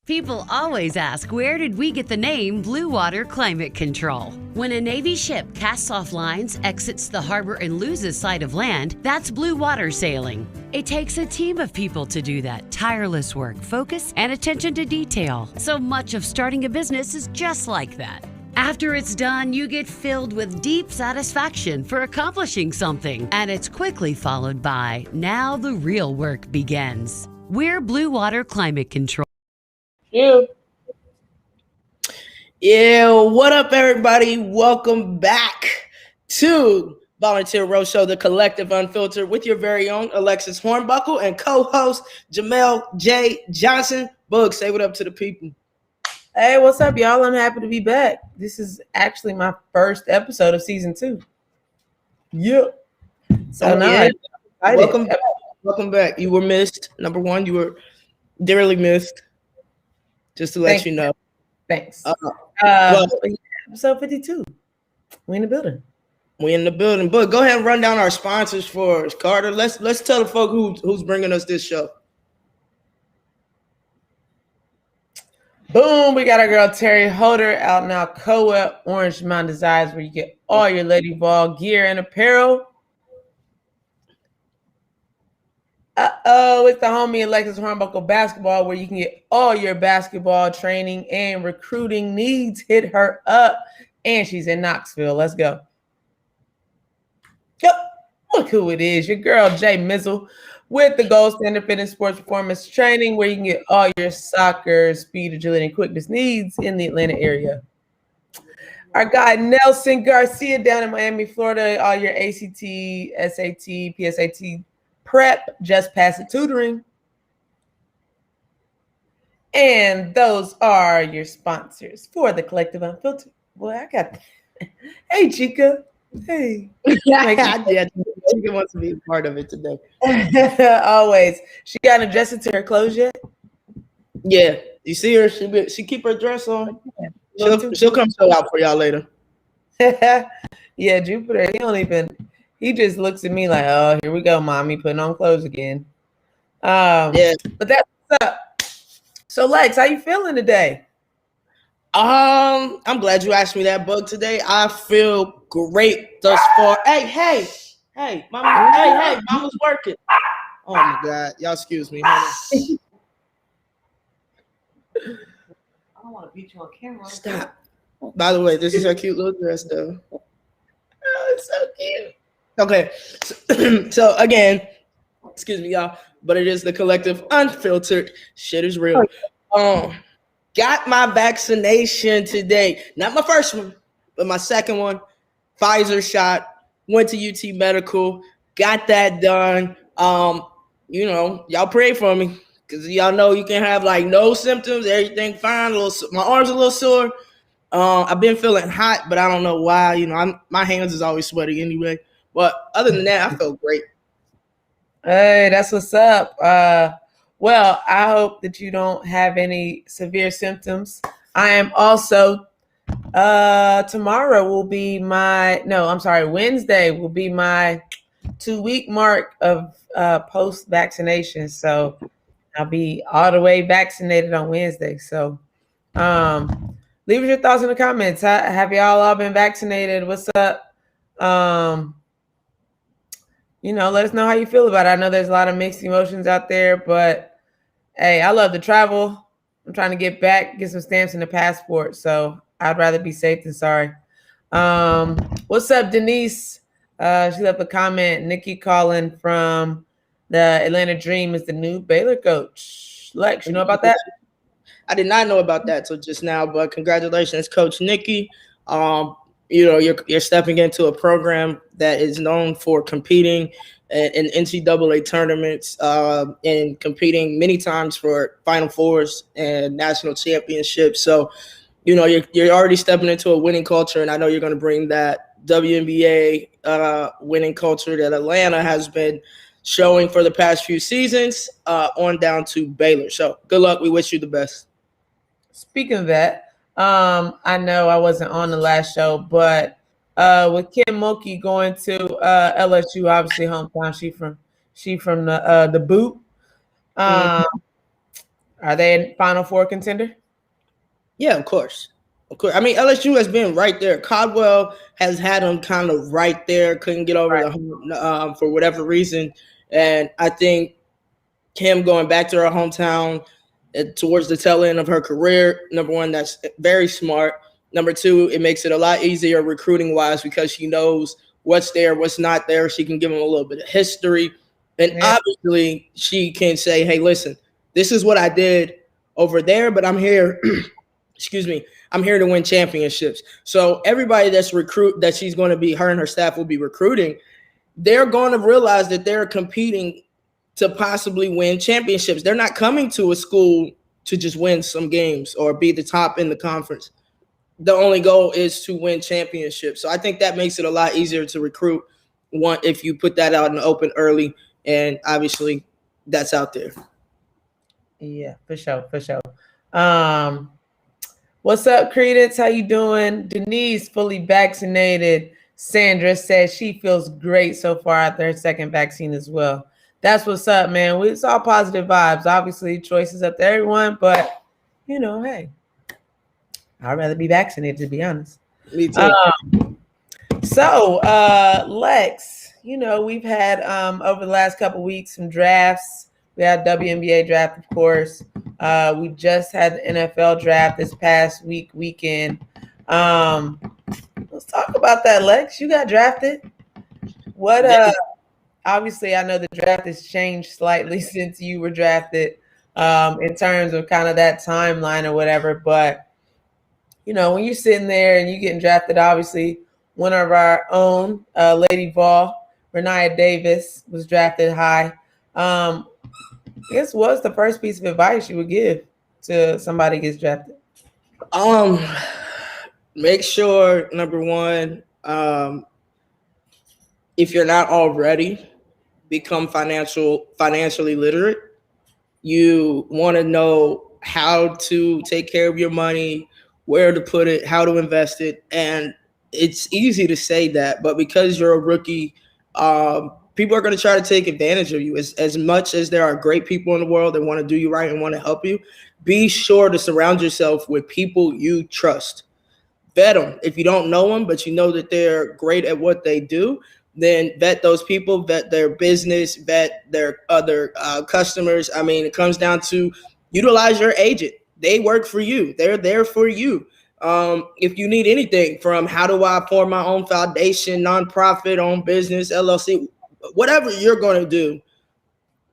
People always ask, where did we get the name Blue Water Climate Control? When a Navy ship casts off lines, exits the harbor, and loses sight of land, that's blue water sailing. It takes a team of people to do that. Tireless work, focus, and attention to detail. So much of starting a business is just like that. After it's done, you get filled with deep satisfaction for accomplishing something. And it's quickly followed by, now the real work begins. We're Blue Water Climate Control. Yeah, what up, everybody? Welcome back to Volunteer Roadshow, the Collective Unfiltered, with your very own Alexis Hornbuckle and co-host Jaimel J. Johnson. Bug, say what up to the people. Hey, what's up, y'all? I'm happy to be back. This is actually my first episode of season 2. Yep. So now, welcome back. You were missed. Number one, you were dearly missed. Just to let you know. Thanks. Episode 52. We in the building. But go ahead and run down our sponsors for us, Carter. Let's tell the folk who's bringing us this show. Boom, we got our girl Terry Holder out now. Alcoa Orange Mountain Designs, where you get all your Lady Ball gear and apparel. It's the homie Alexis Hornbuckle Basketball, where you can get all your basketball training and recruiting needs. Hit her up. And she's in Knoxville. Let's go. Yep. Look who it is. Your girl, Jaimel, with the Gold Standard Fitness Sports Performance Training, where you can get all your soccer, speed, agility, and quickness needs in the Atlanta area. Our guy, Nelson Garcia, down in Miami, Florida. All your ACT, SAT, PSAT, prep, just pass it tutoring. And those are your sponsors for the Collective Unfiltered. Boy, I got that. Hey, Chica. Hey. Yeah, Chica wants to be a part of it today. Always. She got adjusted to her clothes yet? Yeah. You see her? She keep her dress on. She'll come show out for y'all later. Yeah, Jupiter, he just looks at me like, oh, here we go, mommy, putting on clothes again. Yeah, but that's what's up. So, Lex, how you feeling today? I'm glad you asked me that, Bug. Today I feel great thus far. Hey, mama, hey, mama's working. Oh my God, y'all excuse me. I don't want to beat you on camera. Stop. By the way, this is her cute little dress, though. Oh, it's so cute. Okay, so again, excuse me, y'all, but it is the Collective Unfiltered. Shit is real. Got my vaccination today. Not my first one, but my second one. Pfizer shot. Went to UT Medical. Got that done. Y'all pray for me, because y'all know you can have like no symptoms, everything fine. My arm's a little sore. I've been feeling hot, but I don't know why. My hands is always sweaty anyway. But other than that, I feel great. Hey, that's what's up. Well, I hope that you don't have any severe symptoms. I am also, Wednesday will be my 2-week mark of post-vaccination. So I'll be all the way vaccinated on Wednesday. So leave us your thoughts in the comments. Have y'all all been vaccinated? What's up? Let us know how you feel about it. I know there's a lot of mixed emotions out there, but hey, I love to travel. I'm trying to get some stamps in the passport. So I'd rather be safe than sorry. What's up, Denise? She left a comment. Nikki calling from the Atlanta Dream is the new Baylor coach. Lex, you know about that? I did not know about that till just now, but congratulations, Coach Nikki. You're stepping into a program that is known for competing in NCAA tournaments and competing many times for Final Fours and national championships. So, you're already stepping into a winning culture, and I know you're going to bring that WNBA winning culture that Atlanta has been showing for the past few seasons on down to Baylor. So good luck. We wish you the best. Speaking of that, I know I wasn't on the last show, but with Kim Mulkey going to LSU, obviously hometown, she from the boot. Are they a Final Four contender? Yeah, of course. Of course. I mean, LSU has been right there. Caldwell has had them kind of right there, couldn't get over the hump for whatever reason. And I think Kim going back to her hometown towards the tail end of her career, number one, that's very smart. Number two, it makes it a lot easier recruiting-wise because she knows what's there, what's not there. She can give them a little bit of history. And obviously, she can say, hey, listen, this is what I did over there, but I'm here – excuse me, I'm here to win championships. So everybody that she's going to be, her and her staff will be recruiting, they're going to realize that they're competing to possibly win championships. They're not coming to a school to just win some games or be the top in the conference. The only goal is to win championships. So I think that makes it a lot easier to recruit one if you put that out in the open early, and obviously that's out there. Yeah, for sure. What's up, Credence? How you doing? Denise, fully vaccinated. Sandra says she feels great so far after her second vaccine as well. That's what's up, man. It's all positive vibes. Obviously, choices up to everyone, but, hey, I'd rather be vaccinated, to be honest. Me too. Lex, we've had over the last couple of weeks some drafts. We had Wnba Draft, of course. We just had the NFL Draft this past weekend. Let's talk about that, Lex. You got drafted. What? Obviously, I know the draft has changed slightly since you were drafted in terms of kind of that timeline or whatever. But, when you're sitting there and you're getting drafted, obviously, one of our own, Lady Vol, Renaya Davis, was drafted high. I guess what's the first piece of advice you would give to somebody who gets drafted? Make sure, number one, if you're not already, become financially literate. You want to know how to take care of your money, where to put it, how to invest it. And it's easy to say that, but because you're a rookie, people are going to try to take advantage of you. As much as there are great people in the world that want to do you right and want to help you, be sure to surround yourself with people you trust. Vet them. If you don't know them, but you know that they're great at what they do, then vet those people, vet their business, vet their other customers. I mean, it comes down to utilize your agent. They work for you. They're there for you. If you need anything from how do I form my own foundation, nonprofit, own business, LLC, whatever you're going to do,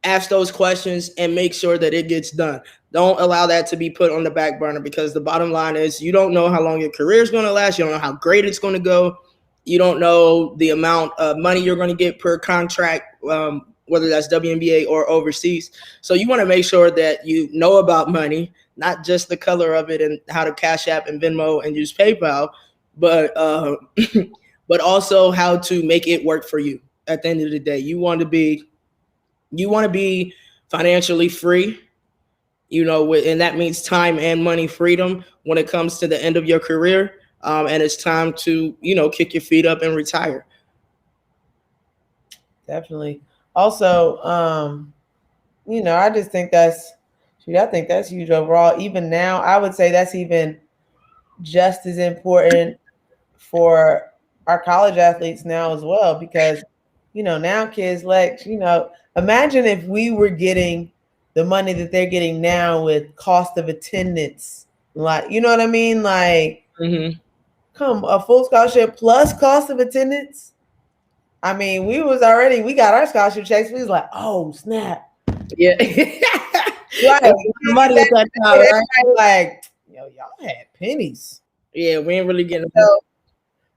ask those questions and make sure that it gets done. Don't allow that to be put on the back burner, because the bottom line is you don't know how long your career is going to last. You don't know how great it's going to go. You don't know the amount of money you're going to get per contract, whether that's WNBA or overseas. So you want to make sure that you know about money, not just the color of it and how to Cash App and Venmo and use PayPal, but but also how to make it work for you. At the end of the day, you want to be financially free, and that means time and money freedom when it comes to the end of your career. And it's time to, kick your feet up and retire. Definitely. Also, I just think that's huge overall. Even now, I would say that's even just as important for our college athletes now as well, because, now kids, like, imagine if we were getting the money that they're getting now with cost of attendance, like, you know what I mean? Like, a full scholarship plus cost of attendance. I mean, we got our scholarship checks. We was like, oh, snap. Yeah. Right. Money at that time, right? Like, y'all had pennies. Yeah, we ain't really getting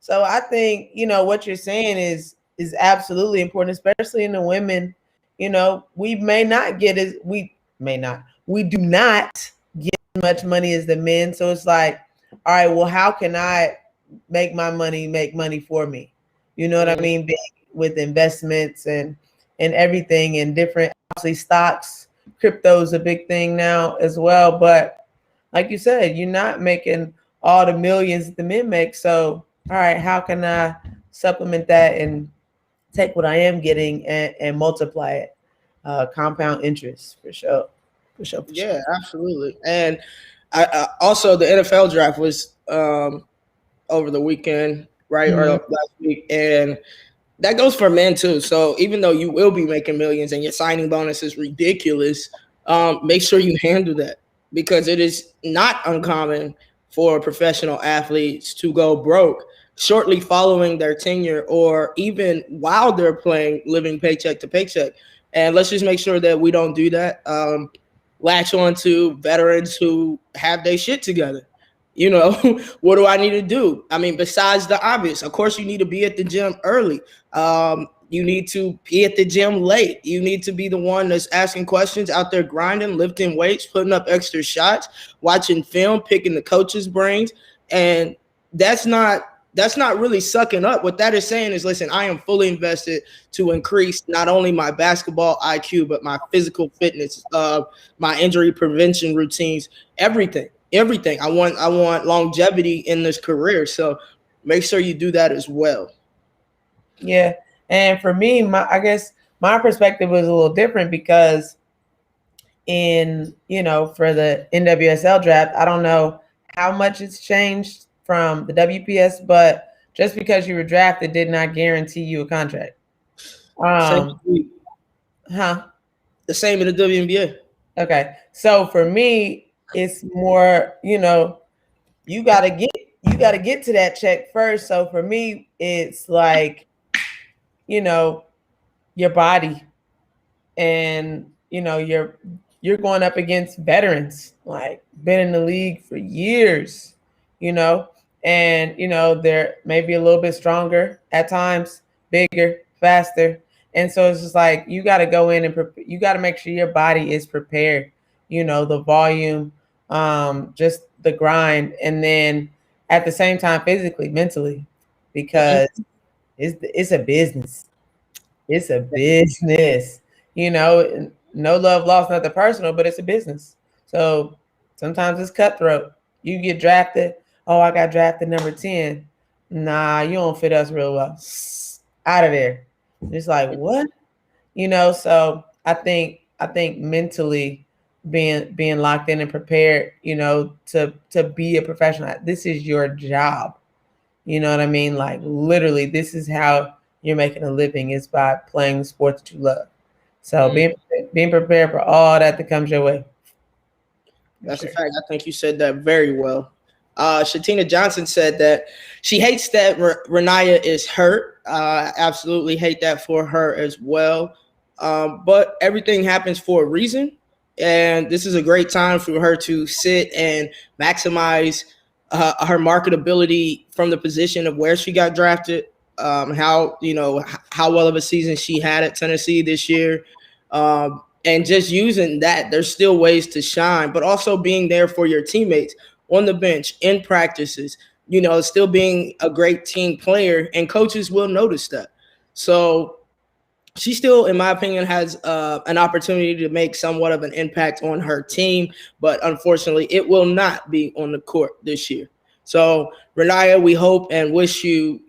So I think, what you're saying is absolutely important, especially in the women. We do not get as much money as the men. So it's like, all right, well, how can I make money for me? You know what I mean? With investments and everything, and different, obviously, stocks, crypto is a big thing now as well. But like you said, you're not making all the millions that the men make. So, all right, how can I supplement that and take what I am getting and multiply it? Compound interest, for sure. For sure. Yeah, absolutely. And I also the NFL draft was over the weekend, right, or last week, and that goes for men too. So even though you will be making millions and your signing bonus is ridiculous, make sure you handle that, because it is not uncommon for professional athletes to go broke shortly following their tenure, or even while they're playing, living paycheck to paycheck. And let's just make sure that we don't do that. Latch on to veterans who have their shit together. You know, what do I need to do? I mean, besides the obvious, of course, you need to be at the gym early. You need to be at the gym late. You need to be the one that's asking questions, out there grinding, lifting weights, putting up extra shots, watching film, picking the coach's brains. And that's not really sucking up. What that is saying is, listen, I am fully invested to increase not only my basketball IQ, but my physical fitness, my injury prevention routines, everything. I want longevity in this career. So make sure you do that as well. Yeah. And for me, I guess my perspective was a little different, because for the NWSL draft, I don't know how much it's changed from the WPS, but just because you were drafted did not guarantee you a contract. The same in the WNBA. Okay. So for me, it's more, you gotta get to that check first. So for me, it's like, your body, and you're going up against veterans, like been in the league for years, and they're maybe a little bit stronger at times, bigger, faster. And so it's just like, you got to go in and you got to make sure your body is prepared, the volume, just the grind, and then at the same time, physically, mentally, because it's a business. It's a business, no love lost, nothing personal, but it's a business. So sometimes it's cutthroat. You get drafted. Oh, I got drafted number 10. Nah, you don't fit us real well. Out of there. Just like, what? So I think mentally being locked in and prepared, to be a professional. This is your job. You know what I mean? Like, literally, this is how you're making a living, is by playing the sport that you love. So being prepared for all that comes your way. That's a fact. I think you said that very well. Shatina Johnson said that she hates that Renaya is hurt. Absolutely hate that for her as well. But everything happens for a reason. And this is a great time for her to sit and maximize her marketability from the position of where she got drafted, how well of a season she had at Tennessee this year. And just using that, there's still ways to shine, but also being there for your teammates on the bench, in practices, still being a great team player, and coaches will notice that. So she still, in my opinion, has an opportunity to make somewhat of an impact on her team, but unfortunately, it will not be on the court this year. So, Renaya, we hope and wish you,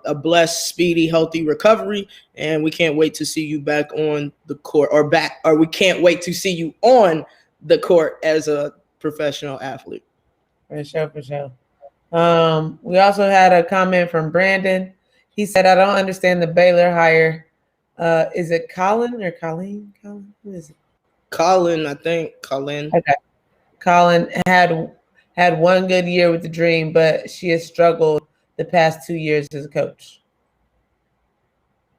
a blessed, speedy, healthy recovery, and we can't wait to see you back on the court, or we can't wait to see you on the court as a professional athlete. For sure. We also had a comment from Brandon. He said, "I don't understand the Baylor hire. Is it Colin or Colleen? Colin, who is it? Colin, I think. Colin. Okay. Colin had one good year with the Dream, but she has struggled the past 2 years as a coach."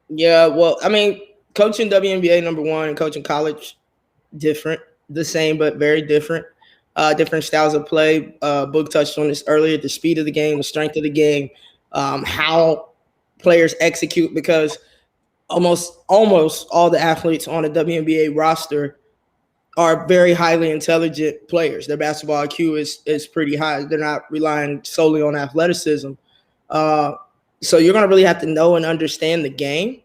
Yeah, well, I mean, coaching WNBA number one and coaching college, different. The same, but very different. Different styles of play. Book touched on this earlier: the speed of the game, the strength of the game, how players execute, because almost all the athletes on the WNBA roster are very highly intelligent players. Their basketball IQ is pretty high. They're not relying solely on athleticism. So you're going to really have to know and understand the game.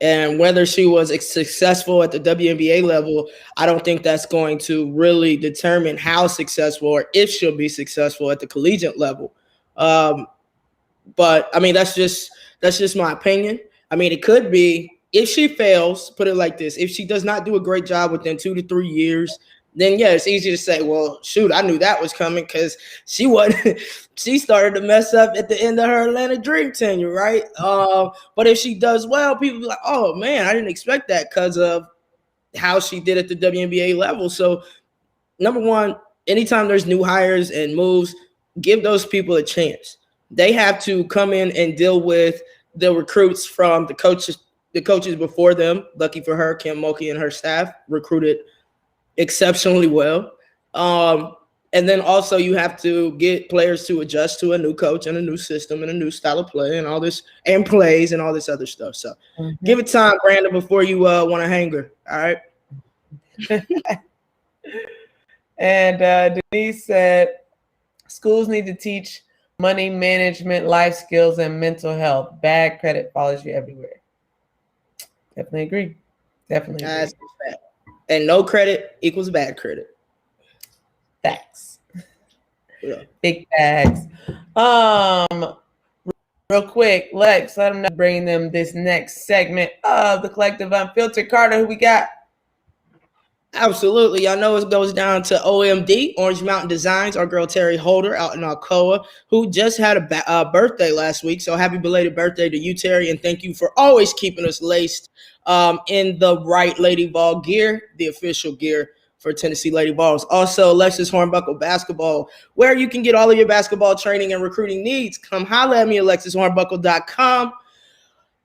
And whether she was successful at the WNBA level, I don't think that's going to really determine how successful, or if she'll be successful at the collegiate level. But I mean, that's just my opinion. I mean, it could be if she fails, put it like this, if she does not do a great job within 2 to 3 years, then yeah, it's easy to say, well, shoot, I knew that was coming because she wasn't. She started to mess up at the end of her Atlanta Dream tenure, right? But if she does well, people be like, oh man, I didn't expect that because of how she did at the WNBA level. So number one, anytime there's new hires and moves, give those people a chance. They have to come in and deal with the recruits from the coaches before them. Lucky for her, Kim Mulkey and her staff recruited exceptionally well. And then also you have to get players to adjust to a new coach and a new system and a new style of play and all this and plays and all this other stuff. So give it time, Brandon, before you want to hang her. All right. And Denise said, schools need to teach money management, life skills, and mental health. Bad credit follows you everywhere. Definitely agree. Definitely agree. That's a fact. And no credit equals bad credit. Facts. Yeah. Big facts. Real quick, Lex, let them know, bringing them this next segment of the Collective Unfiltered. Carter, who we got? Absolutely. Y'all know it goes down to OMD, Orange Mountain Designs, our girl Terry Holder out in Alcoa, who just had a birthday last week. So happy belated birthday to you, Terry, and thank you for always keeping us laced in the right Lady Vol gear, the official gear for Tennessee Lady Vols. Also, Alexis Hornbuckle Basketball, where you can get all of your basketball training and recruiting needs. Come holla at me, alexishornbuckle.com.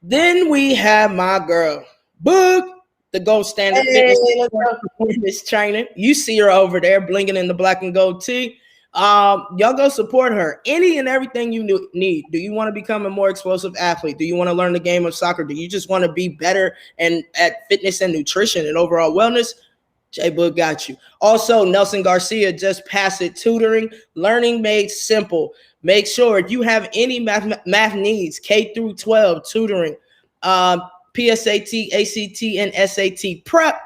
Then we have my girl, Boog, the gold standard fitness trainer. You see her over there blinging in the black and gold tee. Y'all go support her. Any and everything you need. Do you want to become a more explosive athlete? Do you want to learn the game of soccer? Do you just want to be better and at fitness and nutrition and overall wellness? J-Boog got you. Also, Nelson Garcia, just pass it tutoring, learning made simple. Make sure if you have any math needs, K through 12 tutoring, PSAT, ACT, and SAT prep,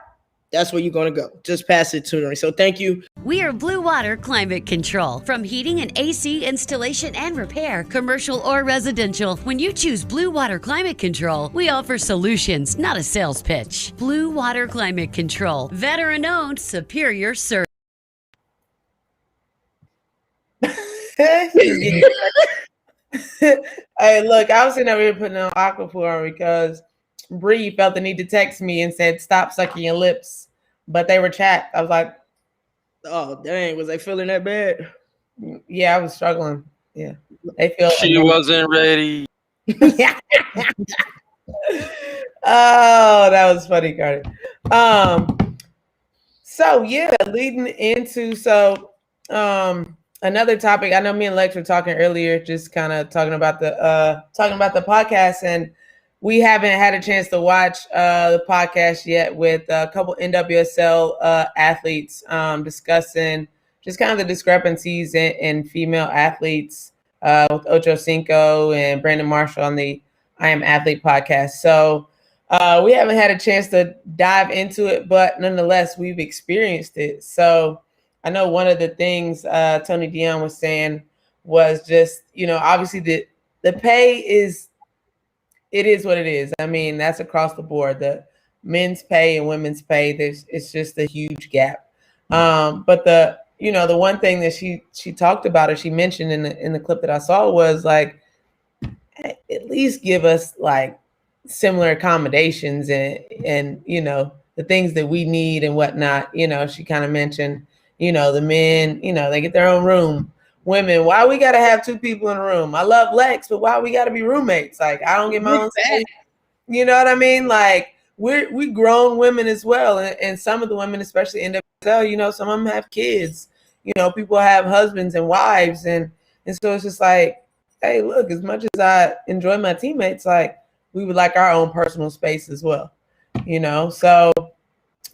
that's where you're going to go. Just pass it tutoring. So thank you. We are Blue Water Climate Control. From heating and AC installation and repair, commercial or residential, when you choose Blue Water Climate Control, we offer solutions, not a sales pitch. Blue Water Climate Control. Veteran-owned, superior service. Hey, look, I was sitting over here putting on Aquaphor because Bree felt the need to text me and said, stop sucking your lips. But they were chapped. I was like, oh, dang. Was they feeling that bad? Yeah, I was struggling. Yeah. They feel she wasn't ready. Oh, that was funny, Carter. So yeah, leading into another topic. I know me and Lex were talking earlier, just kind of talking about the podcast, and we haven't had a chance to watch the podcast yet with a couple NWSL athletes discussing just kind of the discrepancies in female athletes with Ocho Cinco and Brandon Marshall on the I Am Athlete podcast. So we haven't had a chance to dive into it, but nonetheless, we've experienced it. So I know one of the things Tony Dion was saying was just, obviously the pay is what it is. I mean, that's across the board. The men's pay and women's pay, it's just a huge gap. But the one thing that she talked about, or she mentioned in the clip that I saw, was like, at least give us like similar accommodations and the things that we need and whatnot. She kind of mentioned, the men, they get their own room. Women, why we got to have two people in a room? I love Lex, but why we got to be roommates? Like, I don't get my own space. You know what I mean? Like, we grown women as well. And some of the women, especially in NWSL, some of them have kids. People have husbands and wives. And so it's just like, hey, look, as much as I enjoy my teammates, like, we would like our own personal space as well. So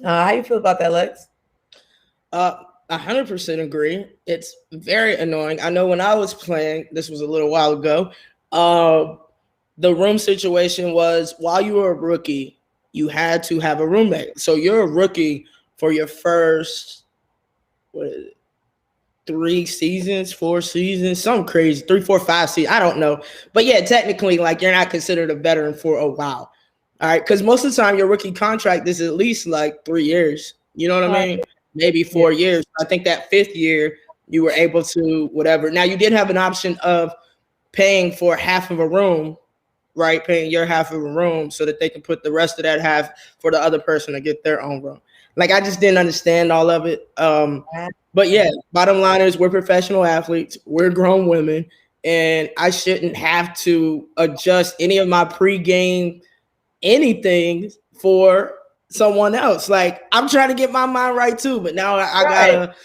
how you feel about that, Lex? 100% agree. It's very annoying. I know when I was playing, this was a little while ago, the room situation was while you were a rookie, you had to have a roommate. So you're a rookie for your first, 3 seasons, 4 seasons, something crazy, 3, 4, 5 seasons. I don't know. But yeah, technically, like, you're not considered a veteran for a while. All right, because most of the time your rookie contract is at least like 3 years. You know what I mean? Maybe 4 years. I think that 5th year you were able to whatever. Now you did have an option of paying for half of a room, right? Paying your half of a room so that they can put the rest of that half for the other person to get their own room. Like I just didn't understand all of it. But yeah, bottom line is we're professional athletes. We're grown women, and I shouldn't have to adjust any of my pregame anything for someone else. Like I'm trying to get my mind right too, but now I gotta,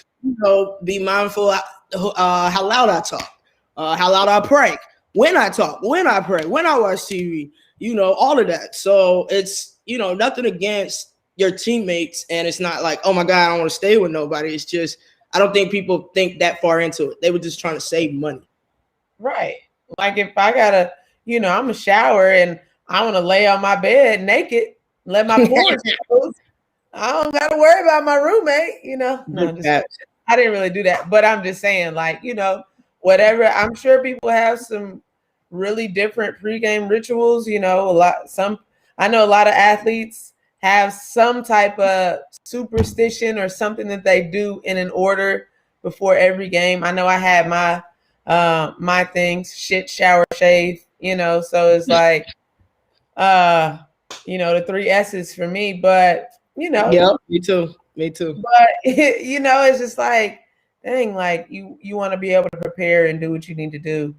be mindful how loud I talk, how loud I pray, when I talk, when I pray, when I watch TV, all of that. So it's nothing against your teammates, and it's not like, oh my God, I don't want to stay with nobody. It's just I don't think people think that far into it. They were just trying to save money. Right. Like if I gotta, I'm a shower and I want to lay on my bed naked, let my pores close. I don't got to worry about my roommate, No, I didn't really do that, but I'm just saying, like, whatever. I'm sure people have some really different pregame rituals. I know a lot of athletes have some type of superstition or something that they do in an order before every game. I know I had my things: shit, shower, shave. So it's like. The 3 S's for me, but Yeah, me too. But it's just like, dang, like you want to be able to prepare and do what you need to do,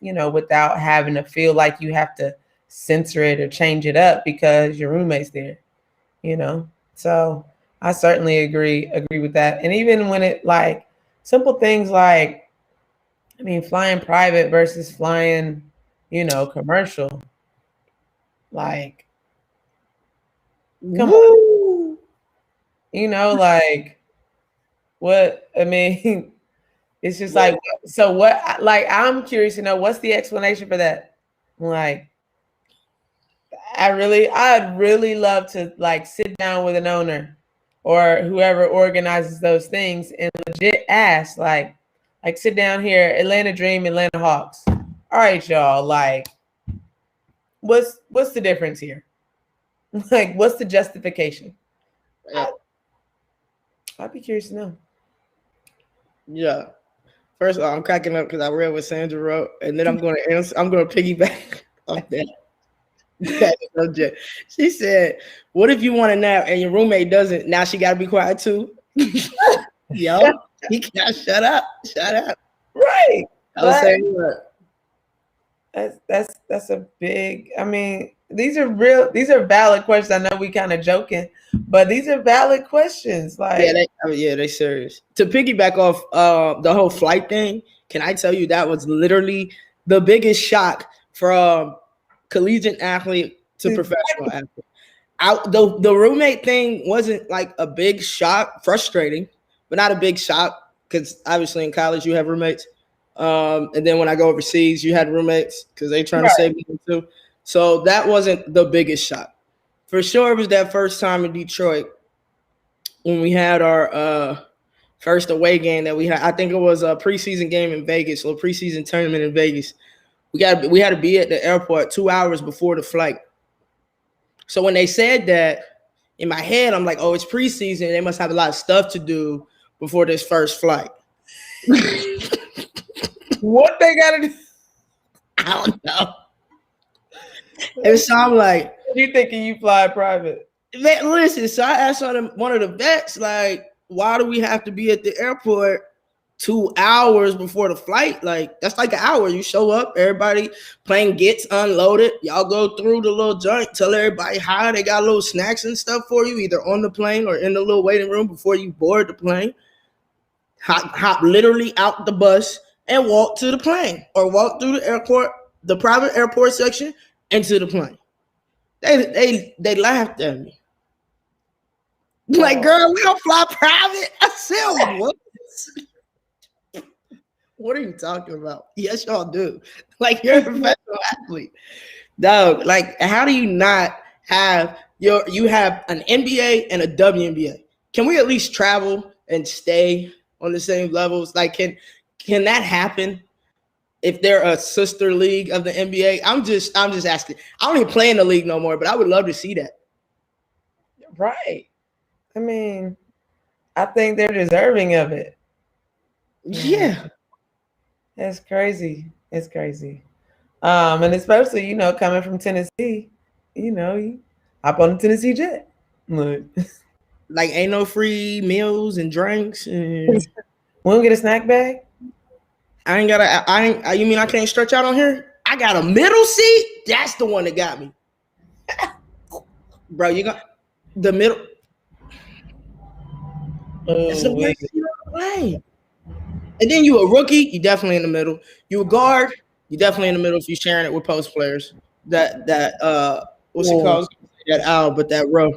without having to feel like you have to censor it or change it up because your roommate's there, So I certainly agree with that. And even when it like simple things like, flying private versus flying, commercial. Like, come on, like what? It's just like, so what? Like, I'm curious to know what's the explanation for that. Like, I'd really love to like sit down with an owner or whoever organizes those things and legit ask, like sit down here, Atlanta Dream, Atlanta Hawks. All right, y'all, like. What's the difference here? Like, what's the justification? Yeah. I'd be curious to know. Yeah. First of all, I'm cracking up because I read what Sandra wrote, and then I'm going to piggyback off that subject. She said, "What if you want to nap and your roommate doesn't? Now she got to be quiet too." Yo, he can't shut up. Right. I was saying what. That's a big. These are valid questions. I know we kind of joking, but these are valid questions. Like, they serious. To piggyback off the whole flight thing, can I tell you that was literally the biggest shock from collegiate athlete to professional athlete. The roommate thing wasn't like a big shock, frustrating, but not a big shock because obviously in college you have roommates. And then when I go overseas, you had roommates because they trying to save me too. So that wasn't the biggest shock. For sure, it was that first time in Detroit when we had our first away game that we had. I think it was a preseason game in Vegas, or a preseason tournament in Vegas. We had to be at the airport 2 hours before the flight. So when they said that, in my head, I'm like, oh, it's preseason. They must have a lot of stuff to do before this first flight. What they gotta do? I don't know. And so I'm like, you thinking you fly private? Man, listen, so I asked one of the vets, like, why do we have to be at the airport 2 hours before the flight? Like, that's like an hour. You show up, everybody, plane gets unloaded. Y'all go through the little joint, tell everybody hi. They got little snacks and stuff for you, either on the plane or in the little waiting room before you board the plane. Hop literally out the bus and walk to the plane, or walk through the airport, the private airport section, into the plane. They laughed at me. Like, girl, we don't fly private. I said, what? What are you talking about? Yes, y'all do. Like, you're a professional athlete. Dog, like, how do you not have you have an NBA and a WNBA? Can we at least travel and stay on the same levels? Like, can that happen? if they're a sister league of the NBA. I'm just asking. I don't even play in the league no more, but I would love to see that. Right. I mean, I think they're deserving of it. Yeah. It's crazy. It's crazy. And especially, you know, coming from Tennessee, you know, you hop on the Tennessee jet. Look. Like, ain't no free meals and drinks. And We don't get a snack bag? you mean I can't stretch out on here? I got a middle seat. That's the one that got me. Bro, you got the middle. It's the worst seat on the plane. And then you a rookie, you definitely in the middle. You a guard, you definitely in the middle if you're sharing it with post players. What's it called? That owl, but that row.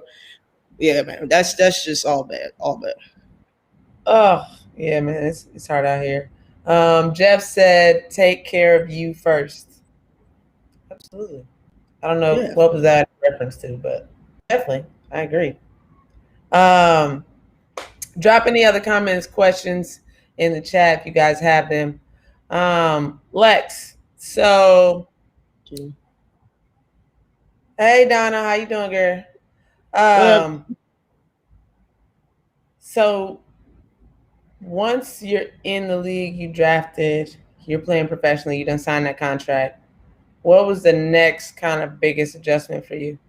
Yeah, man. That's just all bad. All bad. Oh, yeah, man. It's hard out here. Jeff said, take care of you first. Absolutely. I don't know what was that in reference to, but definitely, I agree. Drop any other comments, questions in the chat if you guys have them. Lex, so hey Donna, how you doing, girl? So once you're in the league, you drafted, you're playing professionally, you done signed that contract. What was the next kind of biggest adjustment for you?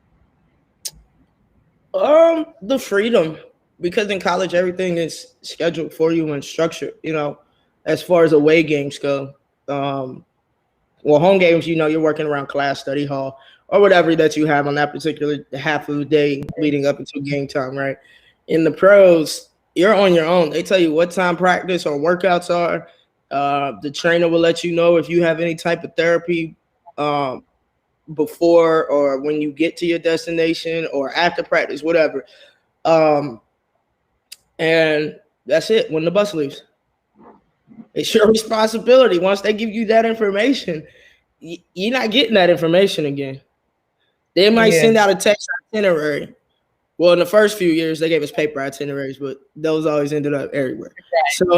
The freedom. Because in college, everything is scheduled for you and structured, you know, as far as away games go. Home games, you know, you're working around class, study hall, or whatever that you have on that particular half of the day leading up until game time, right? In the pros, you're on your own. They tell you what time practice or workouts are. The trainer will let you know if you have any type of therapy before or when you get to your destination or after practice, whatever. And that's it when the bus leaves. It's your responsibility. Once they give you that information, you're not getting that information again. They might send out a text itinerary. Well, in the first few years, they gave us paper itineraries, but those always ended up everywhere. So,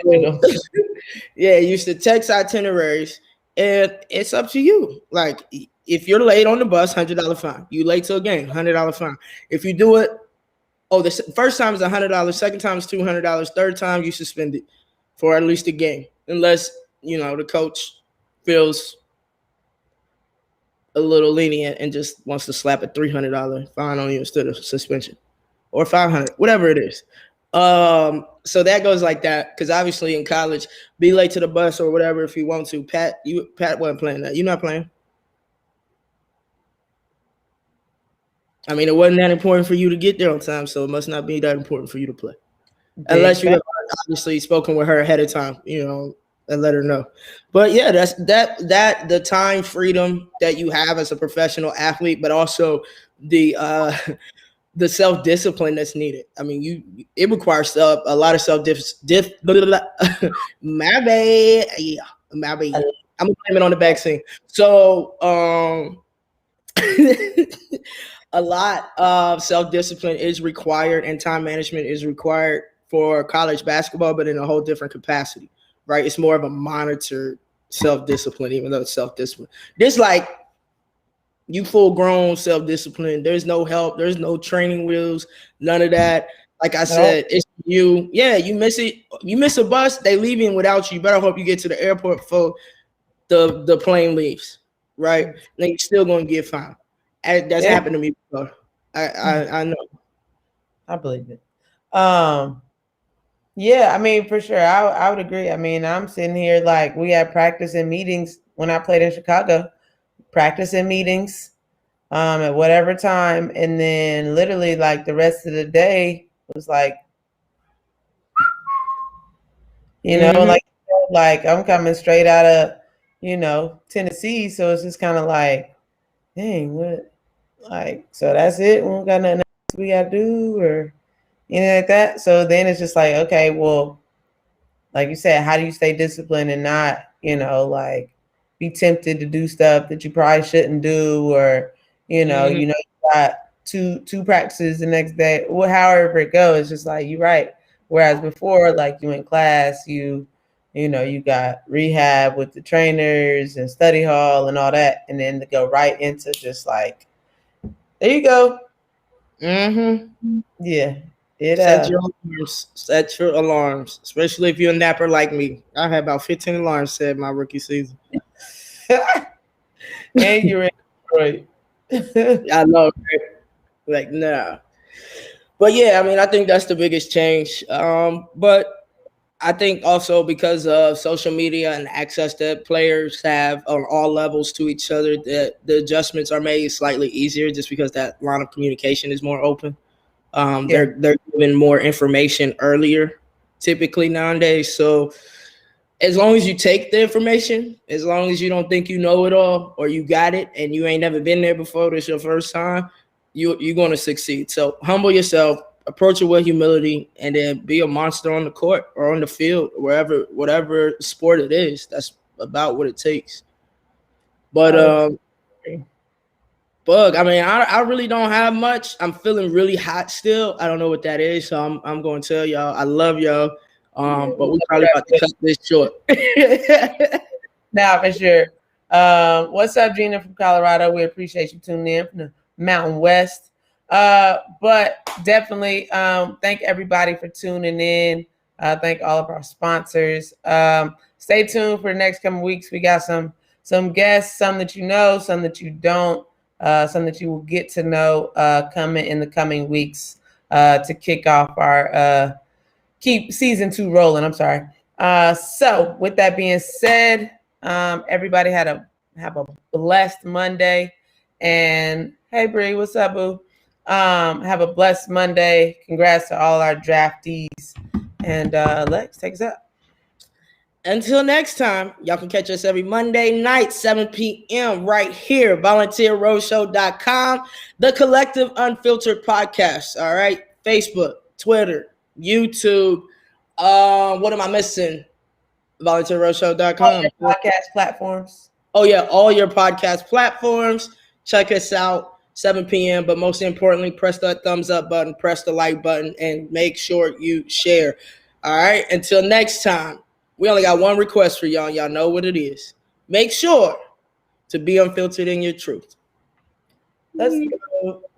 yeah, used to text itineraries, and it's up to you. Like, if you're late on the bus, $100 fine. You late to a game, $100 fine. If you do it, the first time is $100, second time is $200, third time you suspended for at least a game, unless, you know, the coach feels a little lenient and just wants to slap a $300 fine on you instead of suspension, or $500, whatever it is. So that goes like that, because obviously in college, be late to the bus or whatever if you want to. Pat wasn't playing that. You're not playing. I mean, it wasn't that important for you to get there on time, so it must not be that important for you to play. Unless you have obviously spoken with her ahead of time, you know, and let her know. But yeah, that's the time freedom that you have as a professional athlete, but also the self-discipline that's needed. I mean, it requires a lot of my bad. Yeah, my bad. I'm gonna blame it on the vaccine. So a lot of self-discipline is required and time management is required for college basketball, but in a whole different capacity, right? It's more of a monitored self-discipline, even though it's self-discipline. There's like you full-grown self-discipline. There's no help. There's no training wheels, none of that. Like I said, it's you. Yeah, you miss it. You miss a bus, they leaving without you. You better hope you get to the airport before the plane leaves, right? Then you're still going to get fined. That's happened to me before. I know. I believe it. Yeah, I mean, for sure. I would agree. I mean, I'm sitting here like we had practice and meetings when I played in Chicago, practice and meetings at whatever time. And then literally like the rest of the day was like, you know, like I'm coming straight out of, you know, Tennessee. So it's just kind of like, dang, what? Like, so that's it. We don't got nothing else we got to do or anything like that. So then it's just like, okay, well, like you said, how do you stay disciplined and not, you know, like be tempted to do stuff that you probably shouldn't do, or, you know, you got two practices the next day, or however it goes. It's just like, you're right. Whereas before, like you in class, you You got rehab with the trainers and study hall and all that, and then to go right into just like, there you go. Mm-hmm. Yeah. Set your alarms, especially if you're a napper like me. I had about 15 alarms set my rookie season. And you're in Detroit. I know, right? Like, nah. But yeah, I mean, I think that's the biggest change. But I think also because of social media and access that players have on all levels to each other, that the adjustments are made slightly easier just because that line of communication is more open. They're giving more information earlier, typically nowadays. So as long as you take the information, as long as you don't think you know it all or you got it and you ain't never been there before, this your first time, you're going to succeed. So humble yourself, approach it with humility, and then be a monster on the court or on the field, whatever sport it is. That's about what it takes. But Bug, I mean, I really don't have much. I'm feeling really hot still. I don't know what that is, so I'm going to tell y'all I love y'all. But we're probably about to cut this short. Now, for sure. What's up, Gina from Colorado? We appreciate you tuning in from the Mountain West. But definitely thank everybody for tuning in. Thank all of our sponsors. Stay tuned for the next coming weeks. We got some guests, some that you know, some that you don't, some that you will get to know coming in the coming weeks to kick off our keep season 2 rolling. I'm sorry. So with that being said, everybody have a blessed Monday. And hey, Bree, what's up, boo? Have a blessed Monday. Congrats to all our draftees. And Lex, take us out. Until next time, y'all can catch us every Monday night, 7 p.m. right here, volunteerroadshow.com, the Collective Unfiltered podcast. All right, Facebook, Twitter, YouTube. What am I missing? volunteerroadshow.com. Podcast platforms. Oh yeah, all your podcast platforms. Check us out, 7 p.m. But most importantly, press that thumbs up button, press the like button, and make sure you share. All right, until next time. We only got one request for y'all. Y'all know what it is. Make sure to be unfiltered in your truth. Let's go.